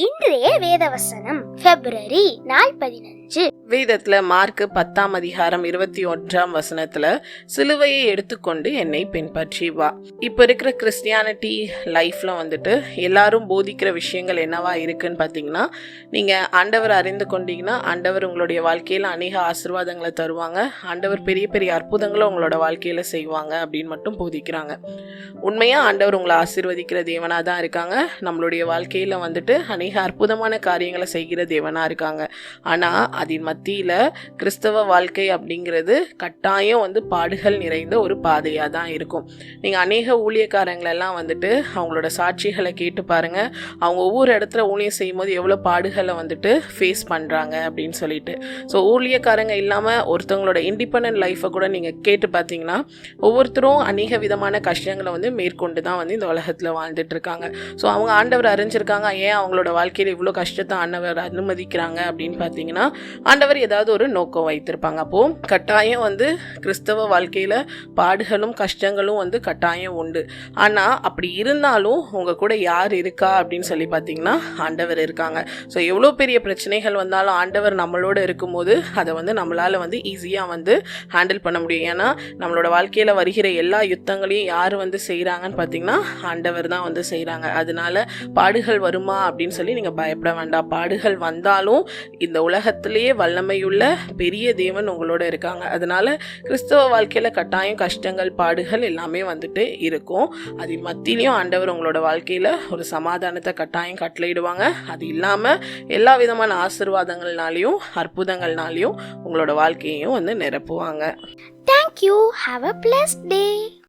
இன்றைய வேதவசனம் பிப்ரவரி 15. வேதத்துல மார்க் 10:21 சிலுவையை எடுத்துக்கொண்டு என்னை பின்பற்றி வா. இப்ப இருக்கிற கிறிஸ்டியானிட்டி லைஃப்ல வந்துட்டு எல்லாரும் போதிக்கிற விஷயங்கள் என்னவா இருக்குன்னு பாத்தீங்கன்னா, நீங்க ஆண்டவர் அறிந்து கொண்டீங்கன்னா ஆண்டவர் உங்களுடைய வாழ்க்கையில அநேக ஆசீர்வாதங்களை தருவாங்க, ஆண்டவர் பெரிய பெரிய அற்புதங்களை உங்களோட வாழ்க்கையில செய்வாங்க அப்படின்னு மட்டும் போதிக்கிறாங்க. உண்மையா ஆண்டவர் உங்களை ஆசீர்வதிக்கிற தேவனா தான் இருக்காங்க. நம்மளுடைய வாழ்க்கையில வந்துட்டு அநேக அற்புதமான காரியங்களை செய்கிற தேவனா இருக்காங்க. ஆனா அதன் மத்தியில கிறிஸ்தவ வாழ்க்கை அப்படிங்கிறது கட்டாயம் பாடுகள் நிறைந்த ஒரு பாதையா தான் இருக்கும். நீங்க அநேக ஊழியக்காரங்களெல்லாம் அவங்களோட சாட்சிகளை கேட்டு பாருங்க. அவங்க ஒவ்வொரு இடத்துல ஊழியம் செய்யும் போது எவ்வளவு பாடுகளை ஃபேஸ் பண்றாங்க அப்படின்னு சொல்லிட்டு. ஸோ ஊழியக்காரங்க இல்லாம ஒருத்தவங்களோட இண்டிபெண்டன்ட் லைஃபை கூட நீங்க கேட்டு பார்த்தீங்கன்னா ஒவ்வொருத்தரும் அநேக விதமான கஷ்டங்களை மேற்கொண்டு தான் இந்த உலகத்துல வாழ்ந்துட்டு இருக்காங்க. ஸோ அவங்க ஆண்டவர் அறிஞ்சிருக்காங்க. ஏன் அவங்களோட வாழ்க்கையில இவ்வளோ கஷ்டத்தை ஆண்டவர் அனுமதிக்கிறாங்க அப்படின்னு பார்த்தீங்கன்னா ஆண்டவர் ஏதாவது ஒரு நோக்கம் வைத்திருப்பாங்க. அப்போ கட்டாயம் கிறிஸ்தவ வாழ்க்கையில பாடுகளும் கஷ்டங்களும் கட்டாயம் உண்டு. ஆனா அப்படி இருந்தாலும் உங்க கூட யார் இருக்கா அப்படின்னு சொல்லி பார்த்தீங்கன்னா ஆண்டவர் இருக்காங்க. ஸோ எவ்வளோ பெரிய பிரச்சனைகள் வந்தாலும் ஆண்டவர் நம்மளோட இருக்கும்போது அதை நம்மளால ஈஸியா ஹேண்டில் பண்ண முடியும். ஏன்னா நம்மளோட வாழ்க்கையில வருகிற எல்லா யுத்தங்களையும் யார் செய்யறாங்கன்னு பார்த்தீங்கன்னா ஆண்டவர் தான் செய்யறாங்க. அதனால பாடுகள் வருமா அப்படின்னு சொல்லி நீங்க பயப்பட வேண்டாம். பாடுகள் வந்தாலும் இந்த உலகத்திலேயே வல்லமையுள்ள பெரிய தேவன் உங்களோட இருக்காங்க. அதனால கிறிஸ்தவ வாழ்க்கையில கட்டாயம் கஷ்டங்கள் பாடுகள் எல்லாமே இருக்கும். அது மத்தியிலையும் ஆண்டவர் உங்களோட வாழ்க்கையில ஒரு சமாதானத்தை கட்டாயம் கட்டளையிடுவாங்க. அது இல்லாம எல்லா விதமான ஆசீர்வாதங்கள்னாலையும் அற்புதங்கள்னாலையும் உங்களோட வாழ்க்கையையும் நிரப்புவாங்க. Thank you. Have a blessed day.